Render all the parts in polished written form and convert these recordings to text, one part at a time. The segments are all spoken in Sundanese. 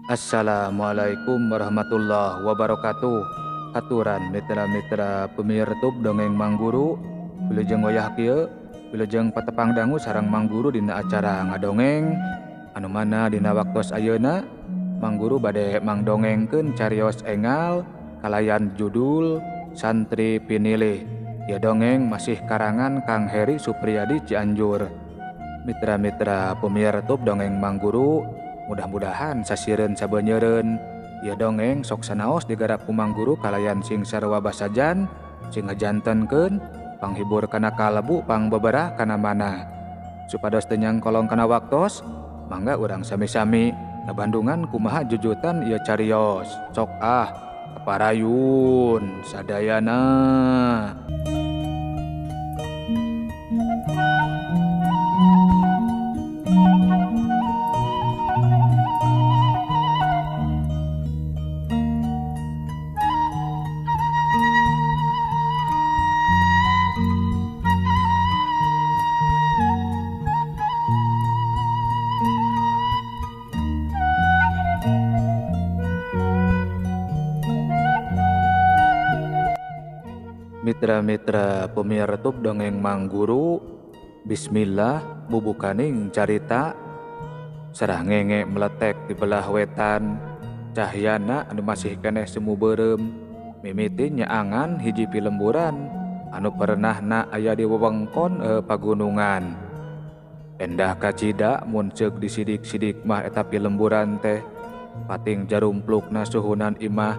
Assalamualaikum warahmatullahi wabarakatuh. Aturan mitra-mitra pemirsa dongeng Mangguru, wilujeng wayah kieu, wilujeng patepang dangu sareng Mangguru dina acara ngadongeng. Anu mana dina waktos ayeuna, Mangguru bade mangdongengkeun carios engal kalayan judul Santri Pinilih. Ya dongeng masih karangan Kang Heri Supriyadi Cianjur. Mitra-mitra pemirsa dongeng Mangguru, mudah-mudahan sasireun sabeuneureun ieu dongeng sok sanaos digarap ku Mangguru kalayan sing sarua basajan sing ngajantenkeun panghibur kana kalebu pangbeberah kana mana. Supados teu nyangkolong kana waktos, mangga urang sami-sami ngabandungan kumaha jujutan ieu carios. Sok kaparayun sadayana. Mitra-mitra pemirsa dongeng Mangguru, bismillah bubukaning carita. Sarah ngenge meletek di belah wetan, cahyana anu masih keneh semu beureum, mimiti nyaangan hiji pilemburan anu perenahna aya di wewengkon pagunungan. Endah kacida mun ceuk disidik-sidik mah eta pilemburan teh pating jarumplukna suhunan imah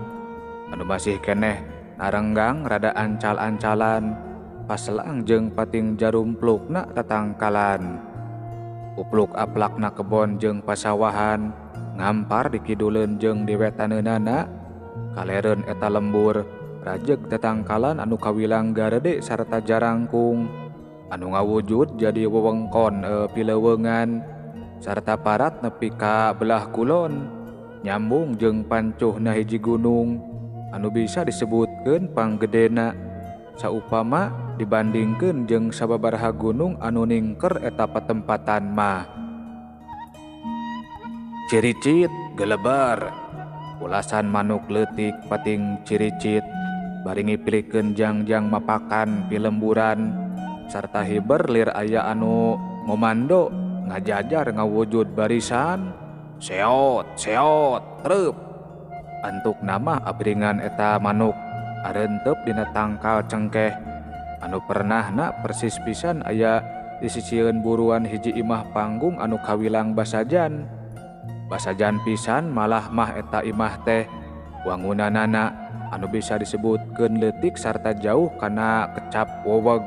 anu masih keneh narenggang rada ancal-ancalan paselang jeung pating jarumplukna tatangkalan. Upluk aplakna kebon jeung pasawahan ngampar di kiduleun jeung di wetaneunana. Kalereun eta lembur rajeg tatangkalan anu kawilang garede sarta jarangkung anu ngawujud jadi wewengkon pileuweungan sarta parat nepi ka belah kulon nyambung jeung pancuhna hiji gunung anu bisa disebutkeun panggedena saupama dibandingkeun jeung sababaraha gunung anu ningker eta patempatan mah. Ciricit gelebar, ulasan manuk leutik pating ciricit bari ngipilikeun jangjang mapakan pilemburan sarta hiber lir aya anu ngomando ngajajar ngawujud barisan seot seot treup. Antuk nama abringan eta manuk arentep dina tangkal cengkeh anu pernahna persis pisan aya di sisieun buruan hiji imah panggung anu kawilang basajan. Basajan pisan malah mah eta imah teh wangunanana anu bisa disebutkeun leutik sarta jauh kana kecap weweg.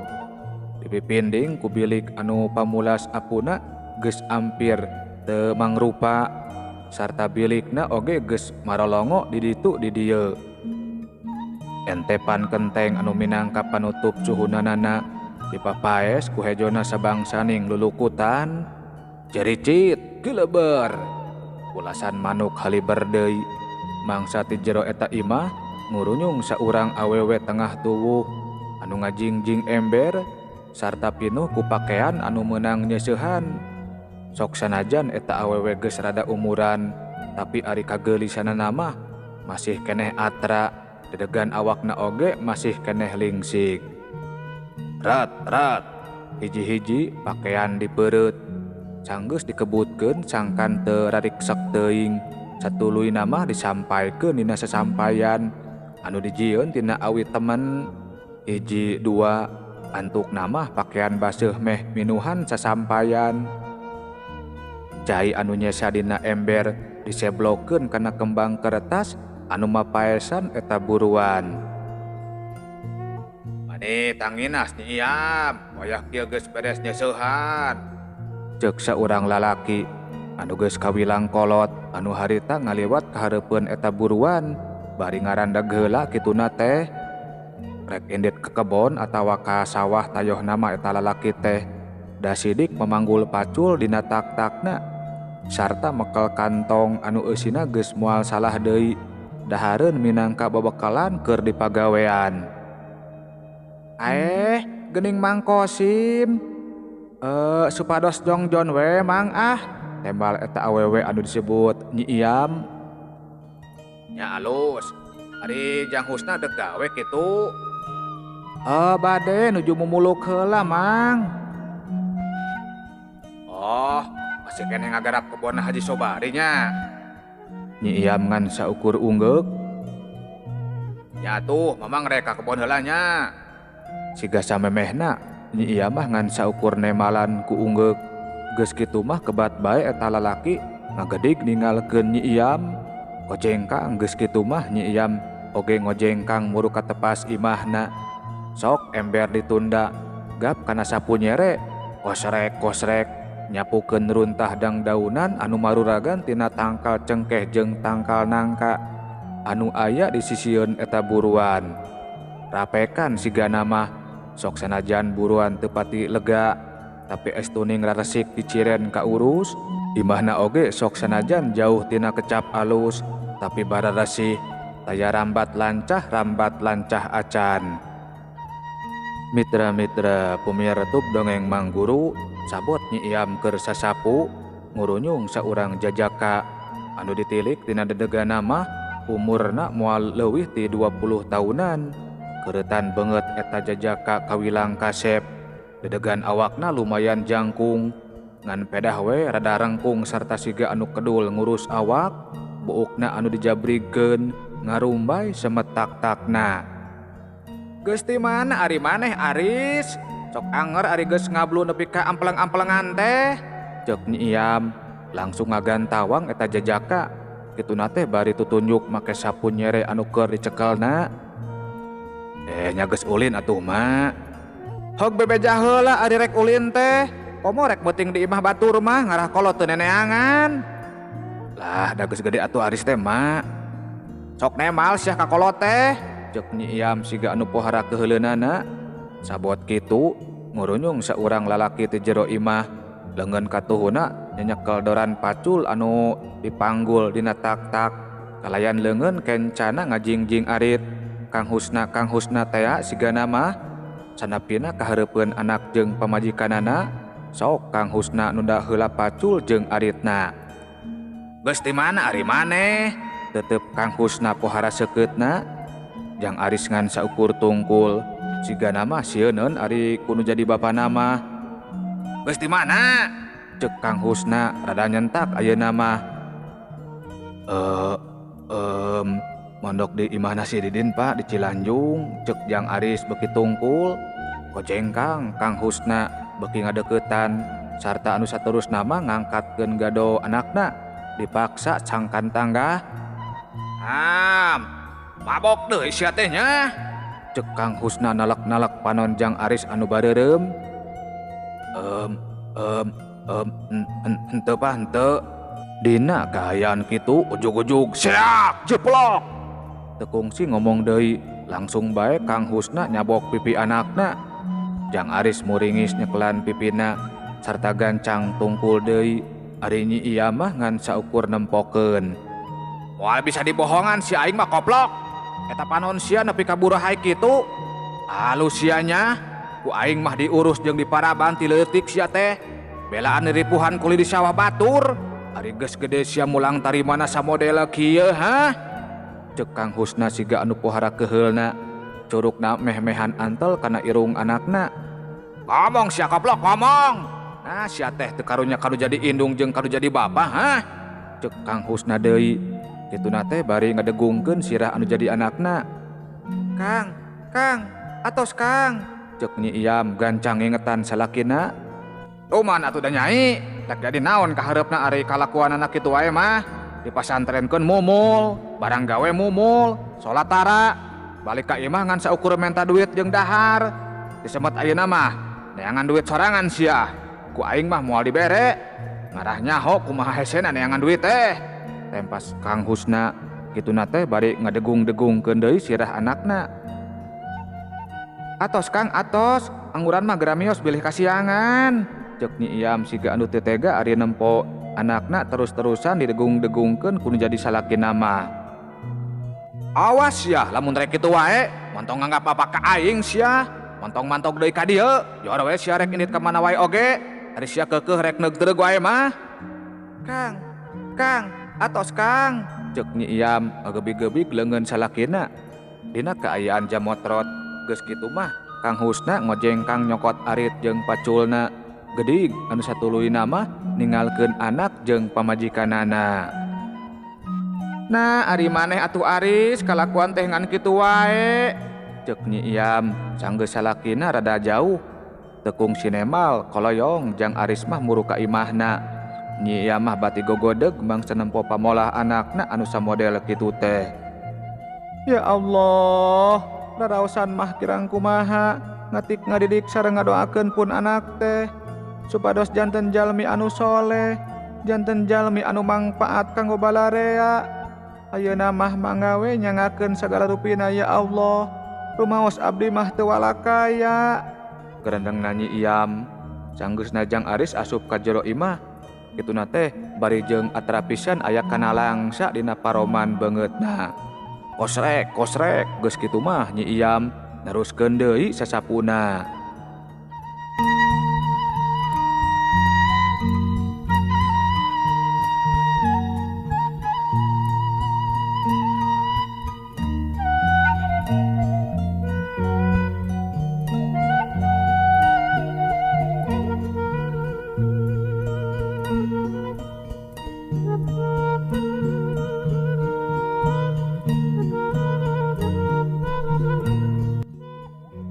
Dipipinding ku bilik anu pamulas apuna geus ampir teu mangrupa sarta bilikna oge geus marolongo di ditu di dieu. Entepan kenteng anu minangka panutup suhunanana dipapaes ku hejona sabangsaning lulukutan. Ciricit geleber, ulasan manuk haliber deui. Mangsa ti jero eta imah ngurunyung saurang awewe tengah tuwuh anu ngajingjing ember sarta pinuh ku pakean anu meunang nyeusehan. Sok sanajan eta awewe geus rada umuran, tapi ari kageelisanana mah masih keneh atra, dedegan awakna oge masih keneh lingsik. Rat, hiji-hiji pakean dipeureut, sanggeus dikebutkeun sangkan teu rariksek teuing, satuluyna mah disampaikeun dina sasampayan, anu dijieun tina awi temen. Hiji dua, antukna mah pakean baseuh meh minuhan sasampayan. Cai anu nyesa dina ember diseblokeun kana kembang kertas anu mapaesan eta buruan. Mani tanginas Nyi Iyam, wayah kieu geus beres nyeusehan, ceuk saurang lalaki anu geus kawilang kolot anu harita ngaliwat ka hareupeun eta buruan bari ngarandag heula kituna teh. Rek indit ke kebon atawa ka sawah tayohna mah eta lalaki teh da sidik memanggul pacul dina tak-takna sarta mekel kantong anu eusina geus moal salah deui dahareun minangka babekalan keur dipagawean. Geuning Mang Kosim, supados jongjon we Mang tembal eta awewe anu disebut Nyi Iyam. nya alus. Ari janghusna dek gawe kitu. Bade nuju mumuluk heula mang. Oh, masih kene ngagarap kebon Haji Sobari nya. Nyi Iyam ngan saukur unggek. Ya tuh, mamang reka kebon heula nya. Siga samemehna, Nyi Iyam mah ngan saukur nemalan ku unggek. Geus kitu mah kebat bae eta lalaki ngagedig ningalkeun Nyi Iyam. Kojengkang geus kitu mah Nyi Iyam oge ngojengkang muru katepas imahna. Sok ember ditunda, gap kana sapu nyere, kosrek nyapukeun runtah dangdaunan anu maruragan tina tangkal cengkeh jeung tangkal nangka anu aya di sisieun eta buruan. Rapekan sigana mah sok sanajan buruan teu pati lega, tapi estuning raresik diciren ka urus. Imahna oge sok sanajan jauh tina kecap alus, tapi bararesih taya rambat lancah acan. Mitra-mitra pumiaratup dongeng Mang Guru, sabot Nyi Iyam keur sasapu ngurunyung saurang jajaka anu ditilik tina dedegana mah umurna moal leuwih ti 20 tahunan. Keuretan beungeut eta jajaka kawilang kasep. Dedegan awakna lumayan jangkung, ngan pedah we rada rengkung sarta siga anu kedul ngurus awak. Buukna anu dijabrigkeun ngarumbay semetak-takna. Geus ti mana ari maneh Aris? Sok anger ari geus ngablu nepi ka ampleng-amplengan teh. Ceuk Nyi Iyam langsung ngagantawang eta jajaka. Kituna teh bari tutunjuk make sapu nyere anu keur dicekelna. Nya geus ulin atuh mak. Hog bebeja heula ari rek ulin teh. Komo rek beuting di imah batur mah ngarah kolot teu neneangan. Lah da geus gede atuh Aris teh mak. Sok nemal sia ka kolot teh. Ceuk Nyi Iyam siga anu pohara keheuleunaana. Sabot kitu ngurunyung saurang lalaki ti jero imah, leungeun katuhuna nyenyekel doran pacul anu dipanggul dina tak-tak. Kalayan leungeun kencana ngajingjing arit. Kang Husna tea sigana mah sanapina kahareupeun anak jeung pamajikanana. Sok Kang Husna nunda heula pacul jeung aritna. Geus ti mana ari maneh? Tetep Kang Husna pohara seukeutna. Jang Aris ngan saukur tungkul, sigana mah sieun ari kudu jadi bapa nama. Geus di mana? Ceuk Kang Husna rada nyentak ayeuna mah. Mondok di imahna si Didin Pak di Cilanjung, ceuk Jang Aris beuki tungkul. Kojengkang Kang Husna beuki ngadeuketan sarta anu saterusna mah ngangkatkeun gado anakna dipaksa cangkan tangga. Mabok deui sia teh nya. Ceuk Kang Husna nalak-nalak panon Jang Aris anu bareureum. Henteu Pak, henteu. Dina kahayaan kitu ujug-ujug seak jeplok. Teu kungsi ngomong deui, langsung bae Kang Husna nyabok pipi anakna. Jang Aris muringis nyekelan pipina sarta gancang tungkul deui. Ari Nyi Iyam mah ngan saukur nempokeun. Moal bisa dibohongan si aing mah koplok. Eta panon sia nepi ka burahay kitu. Alus sianya ku aing mah diurus jeung diparaban ti leutik sia teh. Belaan ripuhan kuli di sawah batur. Ari geus gede sia mulang tarimana samodel kieu ha? Ceuk Kang Husna siga anu pohara keheulna. Curugna meh-mehan antel kana irung anakna. Ngomong sia koplok ngomong. Nah sia teh teu karunya kanu jadi indung jeung kanu jadi bapa ha? Ceuk Kang Husna deui. Kituna teh bari ngadegungkeun sirah anu jadi anakna. Kang, atos Kang. Ceuk Nyi Iyam gancang ngingetan salakina. Tuman atuh da nyai, tak jadi naon kahareupna ari kalakuanana kitu wae mah. Dipasantrenkeun mumul, barang gawe mumul, salat tara, balik ka imah ngan saukur menta duit jeung dahar. Disemet ayeuna mah neangan duit sorangan sia. Ku aing mah moal dibere. Ngarah nyaho kumaha hesena neangan duit teh. Tempas Kang Husna kituna teh bari ngadegung-degungkeun deui sirah anakna. Atos Kang, atos, angguran mah geramios bilih kasiangan. Ceuk Nyi Iyam siga anu teu tega ari nempo anakna terus-terusan didegung-degungkeun kudu jadi salakina mah. Awas ya lamun rek kitu wae, montong nganggap apa ka aing sia. Montong mantog deui ka dieu, jor we sia rek indit ka mana wae oge. Ari sia keukeuh rek neugdeug wae mah. Kang, atos Kang. cek Nyi Iyam ngagebig-gebig leungeun salakina. Dina kaayaan jamotrot geus kitu mah Kang Husna ngojengkang nyokot arit jeung paculna. Gedig anu satuluyna mah ningalkeun anak jeung pamajikanana. Nah, ari maneh atuh Aris kalakuan teh ngan kitu wae. Cek Nyi Iyam sanggeus salakina rada jauh. Tekung sinemal koloyong jang Aris mah muru ka imahna. Nyi Iyam mah bati gogodeg mangsa nempo pamolah anakna anu samodel kitu teh. Ya Allah, raraosan mah kirang kumaha ngatik ngadidik sareng ngadoakeun pun anak teh supados janten jalmi anu soleh, janten jalmi anu mangpaat kanggo balarea. Ayeuna mah mangawe nyangakeun sagala rupina ya Allah. Rumaos abdi mah teu walakaya. Gerendeng Nyi Iyam sanggeusna jang Aris asup ka jero imah. Kituna teh bari jeung atrapisan aya kana langsa dina paroman beungeutna. Kosrek geus kitu mah Nyi Iyam neruskeun deui sasapuna.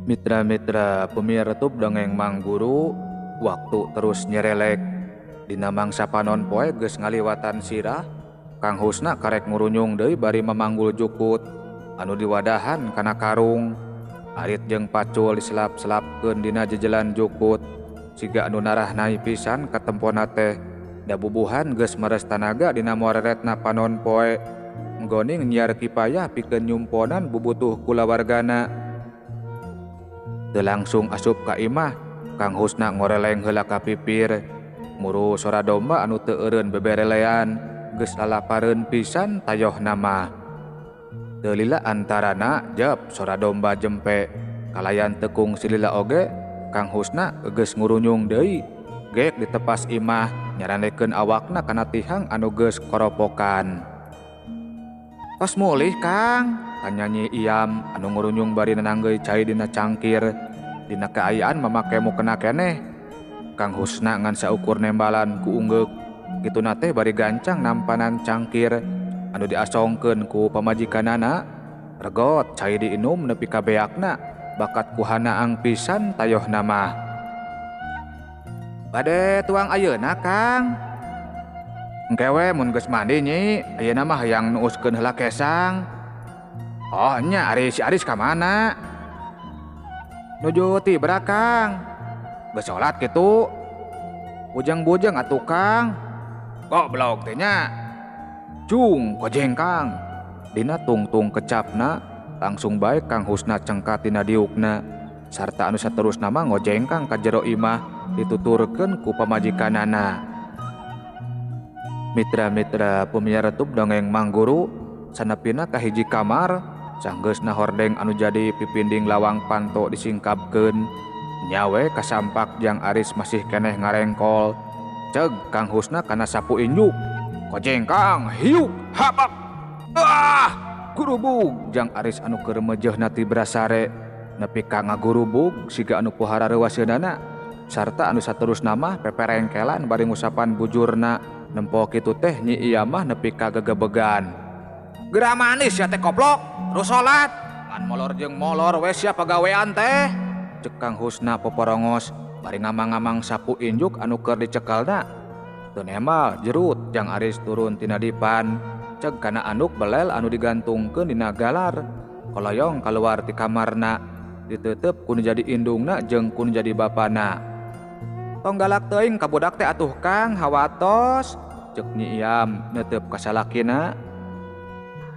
Mitra-mitra pemirtub dongeng Mang Guru, waktu terus nyerelek. Dina mangsa panon poe geus ngaliwatan sirah, Kang Husna karek ngurunyung deui bari memanggul jukut anu diwadahan kana karung. Arit jeung pacul diselap-selapkeun dina jejelan jukut. Siga anu narah-nahi pisan katempona teh da bubuhan geus meres tanaga dina moreretna panon poe. Nggoning nyiar kipayah pikeun nyumponan bubutuh kulawargana. Teu langsung asup ka imah, Kang Husna ngoreleng heula ka pipir. Muru sora domba anu teu eureun beberelean geus lalapareun pisan tayohna mah. Teu lila antarana jep sora domba jempe. Kalayan tekung silila oge, Kang Husna geus ngurunyung deui. Gek ditepas imah nyaranekeun awakna kana tihang anu geus koropokan. Tos mulih Kang, tanya Nyi Iyam anu ngurunyung bari nananggeuy cai dina cangkir. Dina kaayaan mamake mukena keneh. Kang Husna ngan saukur nembalan ku ungeuk. Kituna teh bari gancang nampanan cangkir anu diasongkeun ku pamajikanana. Regot cai diinum nepi ka beakna, bakat ku hanaang pisan tayohna mah. Bade tuang ayeuna Kang. Engkewe mun geus mandi Nyi, ayeuna mah hayang nuuskeun heula kesang. Oh nya si Aris ka mana? Nuju ti berakang. Geus salat kitu. Bujang-bujang atuh Kang. Goblok teh nya. Cung kojeng Kang. Dina tungtung kecapna langsung bae Kang Husna cengkat tina diukna. Sarta anu saterusna mah ngojengkang ka jero imah dituturkeun ku pamajikanana. Mitra-mitra pemirtub dongeng Mang Guru, sanepina ka hiji kamar sanggeusna hordeng anu jadi pipinding lawang panto disingkapkeun. Nyawe kasampak jang Aris masih keneh ngarengkol. Ceg Kang Husna kana sapu injuk. Kojeng Kang, hiuk, habak. Gurubug jang Aris anu keur mejehna ti brasare. Nepi ka ngagurubug siga anu pohara reuwaseunana. Sarta anu saterusna mah peperengkelan bari ngusapan bujurna. Nempo kitu teh Nyi Iyam mah nepi ka gegebegan. Gerah manis ya teh koplok, terus salat. Ngan molor jeung molor we sia pagawean teh. Cek Kang Husna poporongos bari ngamang-ngamang sapu injuk anu keur dicekelna. Teu nemal jerut jang Aris turun tina dipan. Ceg kana anduk belel anu digantungkeun dina galar. Koloyong kaluar ti kamarna, diteuteup ku nu jadi indungna jeung ku nu jadi bapana. Tong galak teuing ka budak teh atuh Kang, hawatos. Cek Nyi Iyam neuteup ka salakina.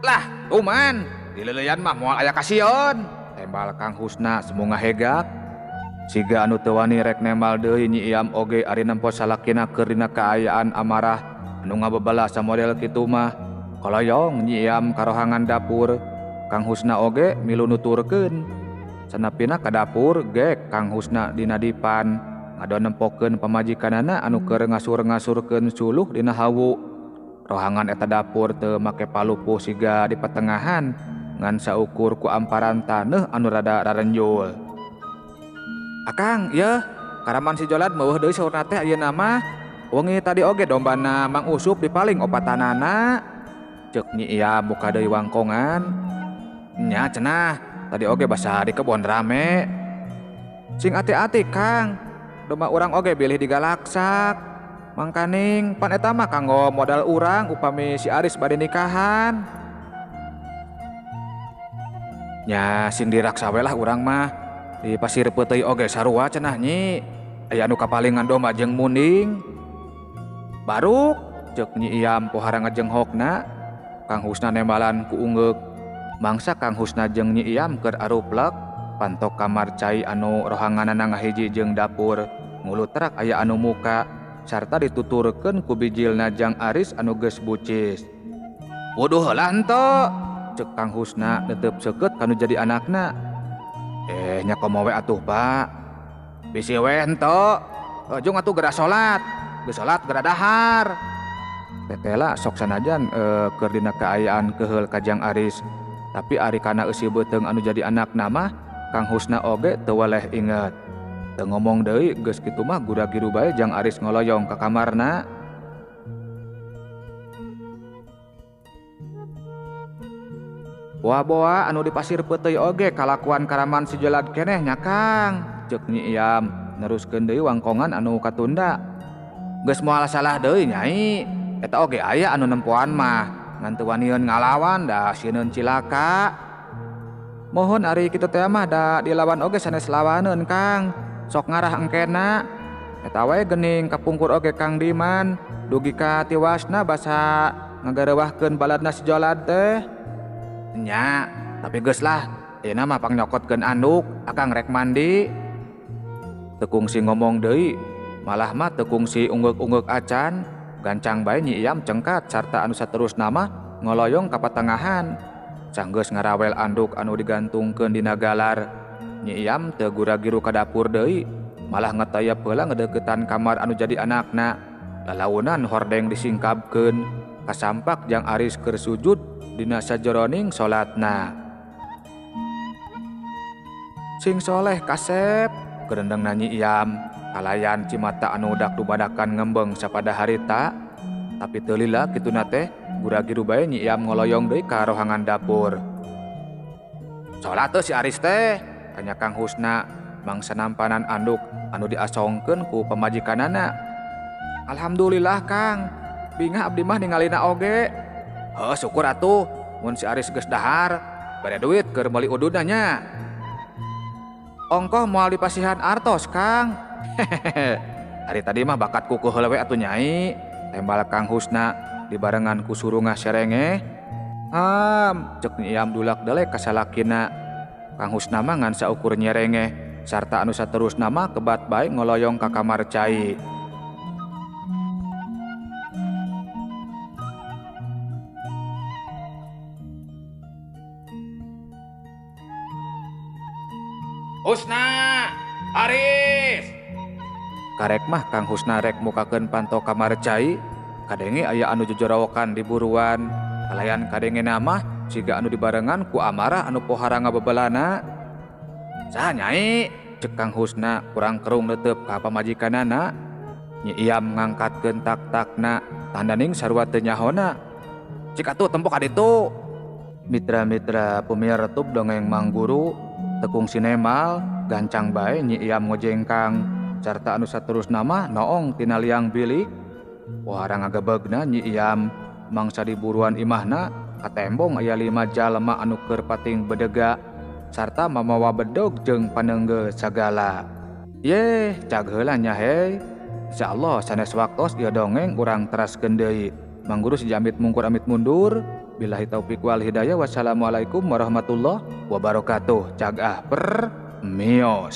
Lah, tuman, di leuleyan mah moal aya kasieun. Tembal Kang Husna semu ngahegak. Siga anu teu wani rek nembal deui Nyi Iyam oge ari nempo salakina keur dina kaayaan amarah anu ngabebala samodel kitu mah. Koloyong Nyi Iyam karohangan dapur. Kang Husna oge milu nuturkeun. Sanapina ka dapur gek Kang Husna dina dipan. Ngado nempokeun pamajikanana anu keur ngasur-ngasurkeun suluh dina hawu. rohangan eta dapur teu make palupuh siga di patengahan ngan saukur ku amparan taneuh anu rada rarenjul. Akang, ieu karaman si Jolad meuweuh deui saurna teh ayeuna mah. Wengi tadi oge dombana Mang Usup dipaling opatanana. Ceuk Nyi Iyam buka deui wangkongan. Nya cenah, tadi oge basa di kebon rame. Sing ati-ati Kang, domba urang oge bilih digalaksak. Mangkaning pan eta mah kanggo modal urang upami si Aris bade nikahan. Nya sindirak sawelah urang mah di pasir peuteuy oge sarua cenah Nyi. Aya anu kapalingan domba jeung munding. Baruk ceuk Nyi Iyam pohara ngajenghokna. Kang Husna nembalan ku ungeuk. Mangsa Kang Husna jeung Nyi Iyam keur aruplek pantok kamar cai anu rohanganana ngahiji jeung dapur ngulutrak aya anu muka sarta dituturkeun ku bijilna Jang Aris anu geus bucis. Wuduh heula henteu, ceuk Kang Husna netep seukeut kanu jadi anakna. Nya komo we atuh Pak. Bisi we henteu. Jong atuh geura salat. Geus salat geura dahar. Tetela sok sanajan keur dina kaayaan keheul ka Jang Aris. Tapi ari kana eusi beuteung anu jadi anakna mah Kang Husna oge teu waleh inget. Teu ngomong deui geus kitu mah gura-giru bae Jang Aris ngoloyong ka kamarna. Boa-boa anu di pasir peuteuy oge kalakuan karaman si Jolad keneh nya Kang, ceuk Nyi Iyam neruskeun deui wangkongan anu katunda. Geus moal salah deui Nyai, eta oge aya anu nempoan mah ngan teu wanieun ngalawan da sieun cilaka. Mohon ari kitu teh mah da dilawan oge sanes lawaneun Kang, sok ngarah engkena. Eta wae geuning kapungkur oge Kang Diman, dugi ka tiwasna basa ngagareuwahkeun baladna si Jolad teh. Nya, tapi geus lah, ayeuna mah pangnyokotkeun anduk, akang rek mandi. Teu kungsi ngomong deui, malah mah teu kungsi ungeuk-ungeuk acan, gancang bae Nyi Iyam cengkat sarta anu saterusna mah ngoloyong ka patengahan. Canggeus ngarawel anduk anu digantungkeun dina galar. Nyi Iyam teu gura-giru ka dapur deui, malah ngetayap heula ngadeuketan kamar anu jadi anakna. Lalaunan hordeng disingkabkeun, kasampak Jang Aris keur sujud dina sajroning salatna. Sing soleh kasep, kerendeungna Nyi Iyam, kalayan cimata anu dak dubadakan ngembeng sapada harita. Tapi teu lila kituna teh, gura-giru bae Nyi Iyam ngoloyong deui ka rohangan dapur. Salat teu si Aris teh, tanya Kang Husna, mangsa nampanan anduk anu diasongkeun ku pamajikanana. Alhamdulillah Kang, bingah abdi mah ningalina oge. Heuh syukur atuh, mun si Aris geus dahar, bade duit keur meuli ududna nya. Ongkoh moal dipasihan artos Kang. Hehehe. Hari tadi mah bakat kuku heula we atuh Nyai, tembal Kang Husna dibarengan ku surungah serenge. Ceuk Nyi Iyam dulak delek ka salakina. Kang Husna mah ngan saukur nyerenge sarta anu saterusna mah kebat bae ngoloyong ka kamar cai. Husna, Aris. Karek mah Kang Husna rek mukakeun panto kamar cai, kadenge aya anu jojorowokan di buruan, kalayan kadenge mah siga anu dibarengan ku amarah anu pohara ngabebelana. Saha Nyai? Ceuk Kang Husna kurang kerung neuteup ka pamajikanana. Nyi Iyam ngangkatkeun tak-takna, tandaning sarua teu nyahona. Cik atuh tempok aditu. Mitra-mitra pemirsa YouTube dongeng Mang Guru, tekung sinemal, gancang bae Nyi Iyam ngojengkang, sarta anu saterusna mah noong tina liang bilik. Pohara ngagebegna Nyi Iyam, mangsa di buruan imahna, katembong aya 5 jalma anu keur pating bedega, sarta mamawa bedog jeung paneunggeul sagala. Yeh, cag heula nya he. Insyaallah sanes waktos ieu dongeng urang teraskeun deui. Mang Guru sijamit mungkur amit mundur. Billahi taufik wal hidayah. Wassalamualaikum warahmatullahi wabarakatuh. Cagah per mios.